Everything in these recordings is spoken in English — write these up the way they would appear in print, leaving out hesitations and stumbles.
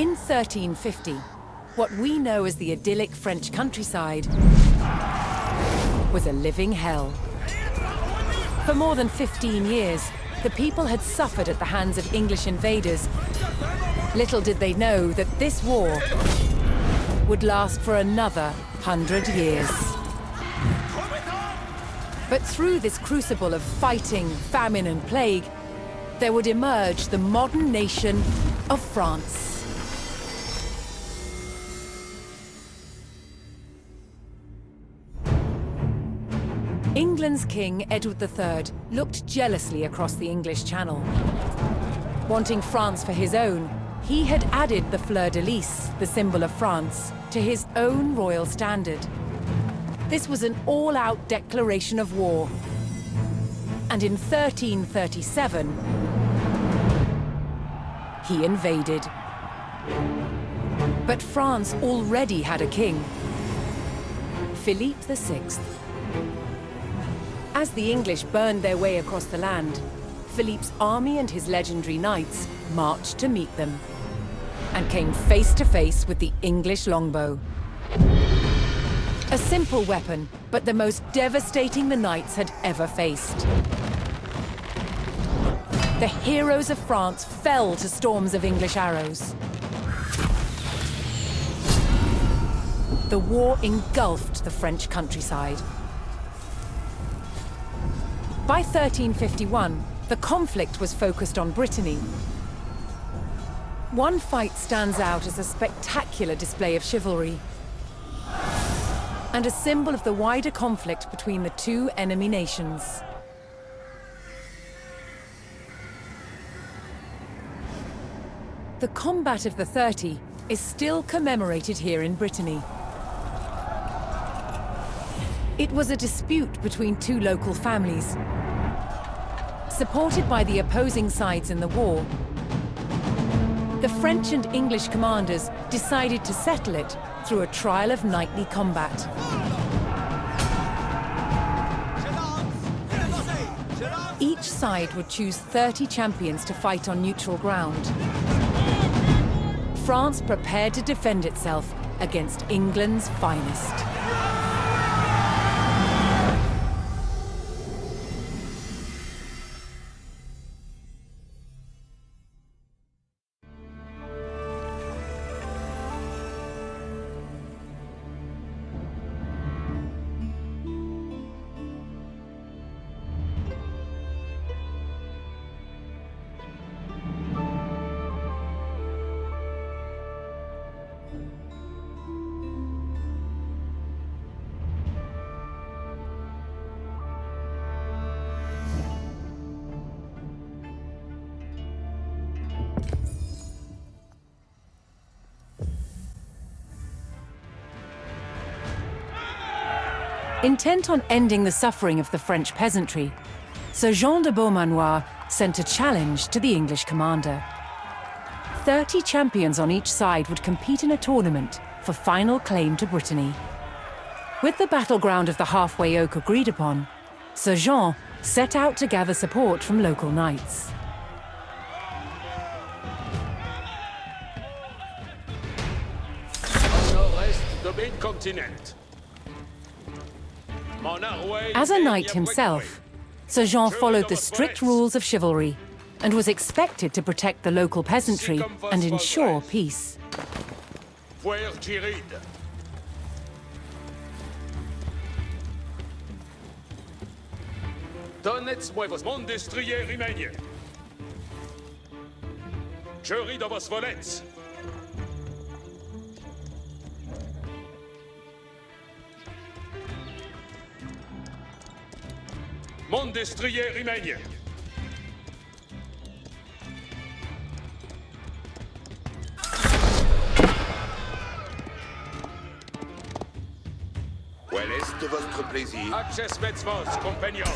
In 1350, what we know as the idyllic French countryside was a living hell. For more than 15 years, the people had suffered at the hands of English invaders. Little did they know that this war would last for another 100 years. But through this crucible of fighting, famine and plague, there would emerge the modern nation of France. England's King Edward III looked jealously across the English Channel. Wanting France for his own, he had added the fleur-de-lis, the symbol of France, to his own royal standard. This was an all-out declaration of war. And in 1337, he invaded. But France already had a king, Philippe VI. As the English burned their way across the land, Philippe's army and his legendary knights marched to meet them and came face to face with the English longbow. A simple weapon, but the most devastating the knights had ever faced. The heroes of France fell to storms of English arrows. The war engulfed the French countryside. By 1351, the conflict was focused on Brittany. One fight stands out as a spectacular display of chivalry and a symbol of the wider conflict between the two enemy nations. The Combat of the 30 is still commemorated here in Brittany. It was a dispute between two local families. Supported by the opposing sides in the war, the French and English commanders decided to settle it through a trial of knightly combat. Each side would choose 30 champions to fight on neutral ground. France prepared to defend itself against England's finest. Intent on ending the suffering of the French peasantry, Sir Jean de Beaumanoir sent a challenge to the English commander. 30 champions on each side would compete in a tournament for final claim to Brittany. With the battleground of the halfway oak agreed upon, Sir Jean set out to gather support from local knights. As a knight himself, Sir Jean followed the strict rules of chivalry and was expected to protect the local peasantry and ensure peace. Doneți-moi vos mondestrieri imenie. Jury de vos voleți. Mondestrieri imenie. Quel est votre plaisir? Accesseți vos, compagnon.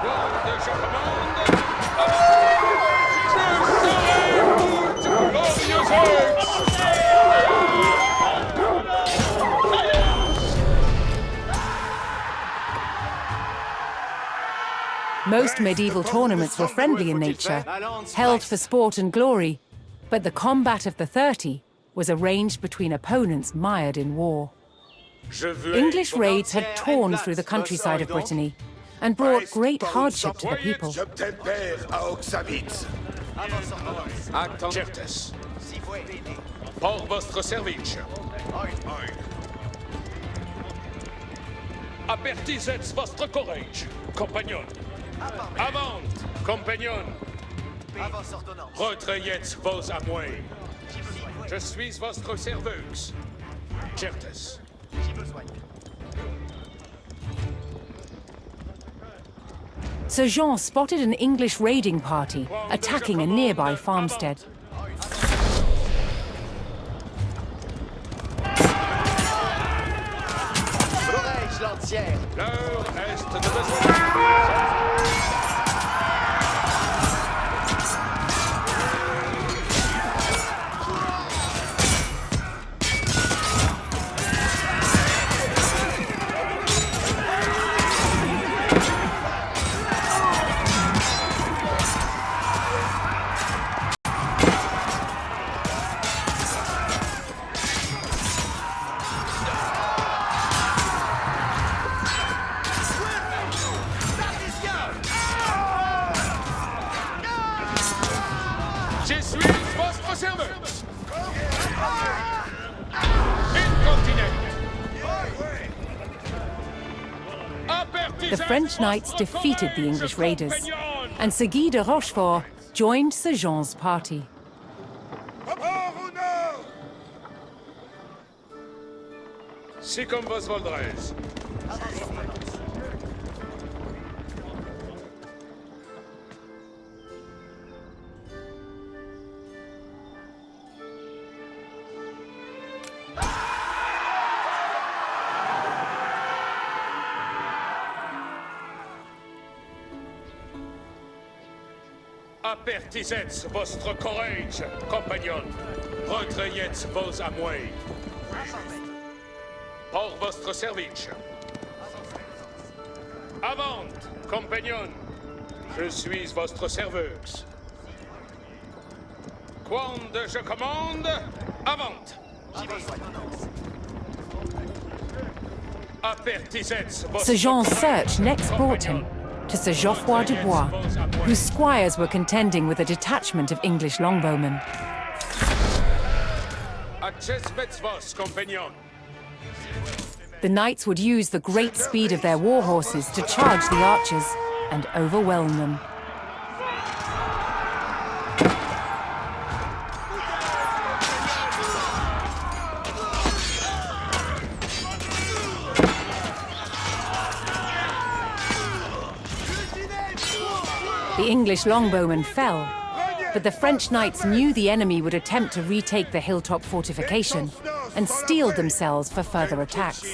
L'ordre je commande. Most medieval tournaments were friendly in nature, held for sport and glory, But the combat of the 30 was arranged between opponents mired in war. English raids had torn through the countryside of Brittany and brought great hardship to the people. Certes. Pour votre service. Apertisez votre courage, compagnon. Avant, compagnon. Retrayez vos amours. Je suis votre serveuse. Certes. Sir Jean spotted an English raiding party attacking a nearby farmstead. L'heure est de besoin. Je suis votre serveuse. The French knights defeated the English raiders, and Sir Guy de Rochefort joined Sir Jean's party. Si comme vos voldrez. Apertisez votre courage, compagnon. Retrayez vos amours. Pour votre service. Avant, compagnon. Je suis votre serveuse. Quand je commande, avant. Apertisez votre Sir Jean's search next brought him to Sir Geoffroy de Bois, whose squires were contending with a detachment of English longbowmen. The knights would use the great speed of their war horses to charge the archers and overwhelm them. The English longbowmen fell, but the French knights knew the enemy would attempt to retake the hilltop fortification and steeled themselves for further attacks.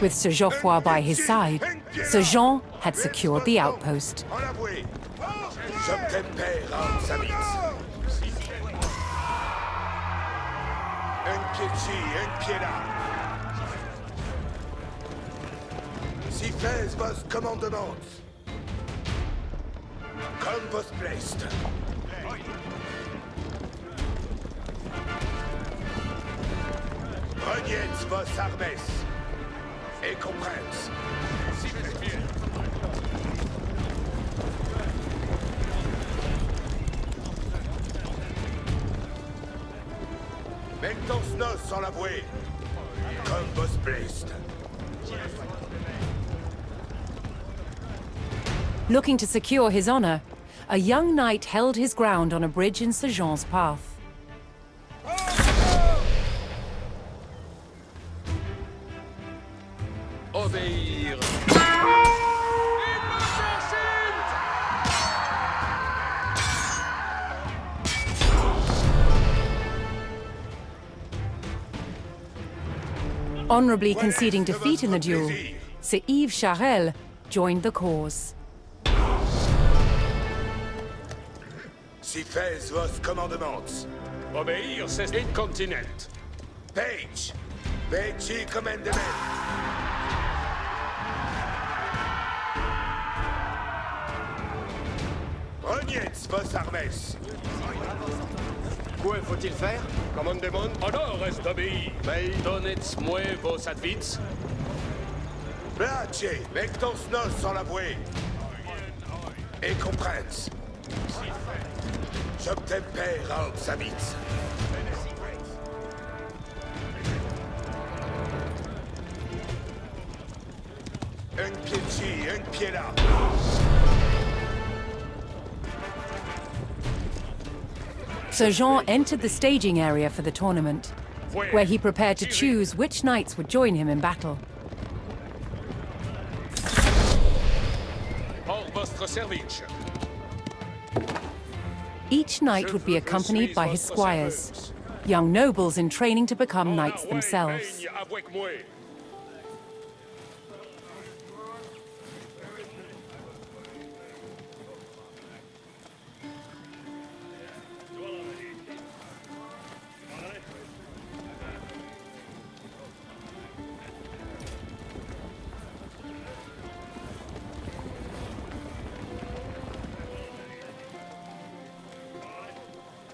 With Sir Geoffroy by his side, Sir Jean had secured the outpost. pied ci, un pied là. Si faites vos commandements. Comme vos placed. Reniez vos armes. Et comprens. Si faites bien. Mettons nos sans l'avouer. Comme vos placed. Looking to secure his honor, a young knight held his ground on a bridge in Sir Jean's path. Obéir. Honorably conceding defeat in the duel, Sir Yves Charel joined the cause. Si faites vos commandements. Obéir, c'est incontinent. Page. Veci commandement. Reniez vos armes. Quoi faut-il faire? Commandement, honor est d'obéir. Mais donnez-moi vos advices. Place, mettons nos sans l'avouer. Et comprens. J'obtempère à Obsamit. Un pied ci, un pied là. Sir Jean entered the staging area for the tournament, where he prepared to choose which knights would join him in battle. Pour votre service. Each knight would be accompanied by his squires, young nobles in training to become knights themselves. Avec moi.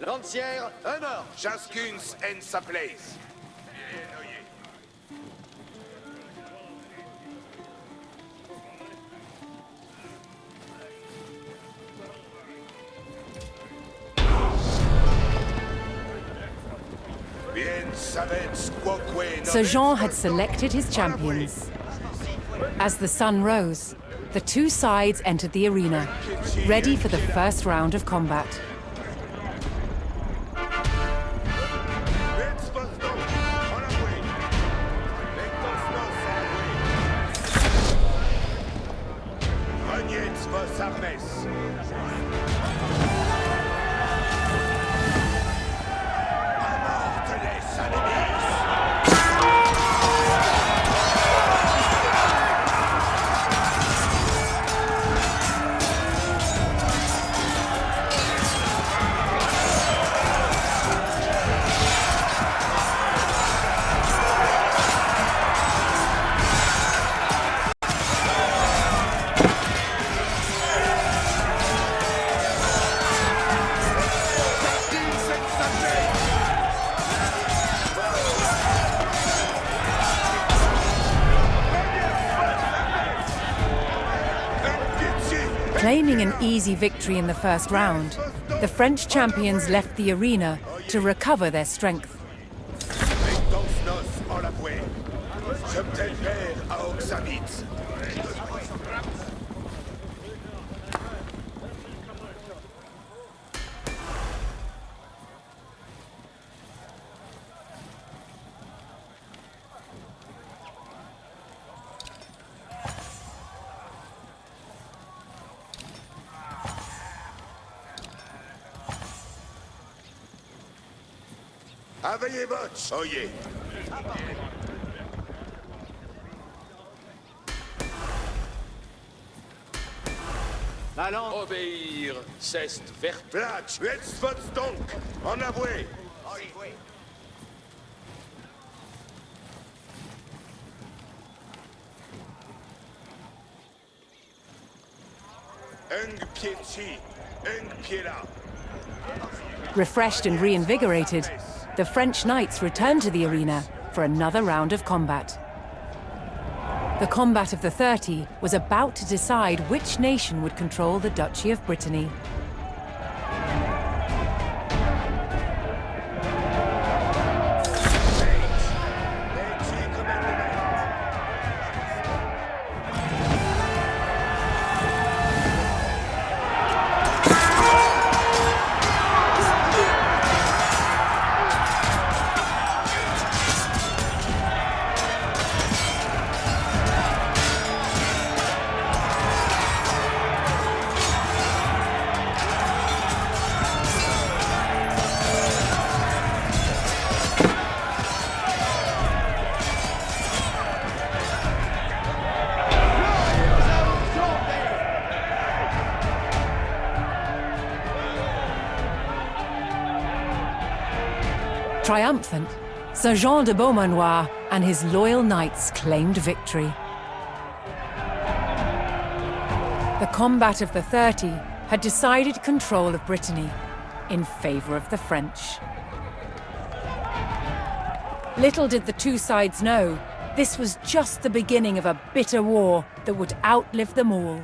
Lancière, honneur! Chascuns en sa place. Sir Jean had selected his champions. As the sun rose, the two sides entered the arena, ready for the first round of combat. Claiming an easy victory in the first round, the French champions left the arena to recover their strength. Aveillez votre oyez. Allant. Obéir, c'est vert. Platch, let's vote donc. En avoué. Un pied ci, un pied là. Refreshed and reinvigorated, the French knights returned to the arena for another round of combat. The combat of the 30 was about to decide which nation would control the Duchy of Brittany. Triumphant, Sir Jean de Beaumanoir and his loyal knights claimed victory. The combat of the 30 had decided control of Brittany in favor of the French. Little did the two sides know, this was just the beginning of a bitter war that would outlive them all.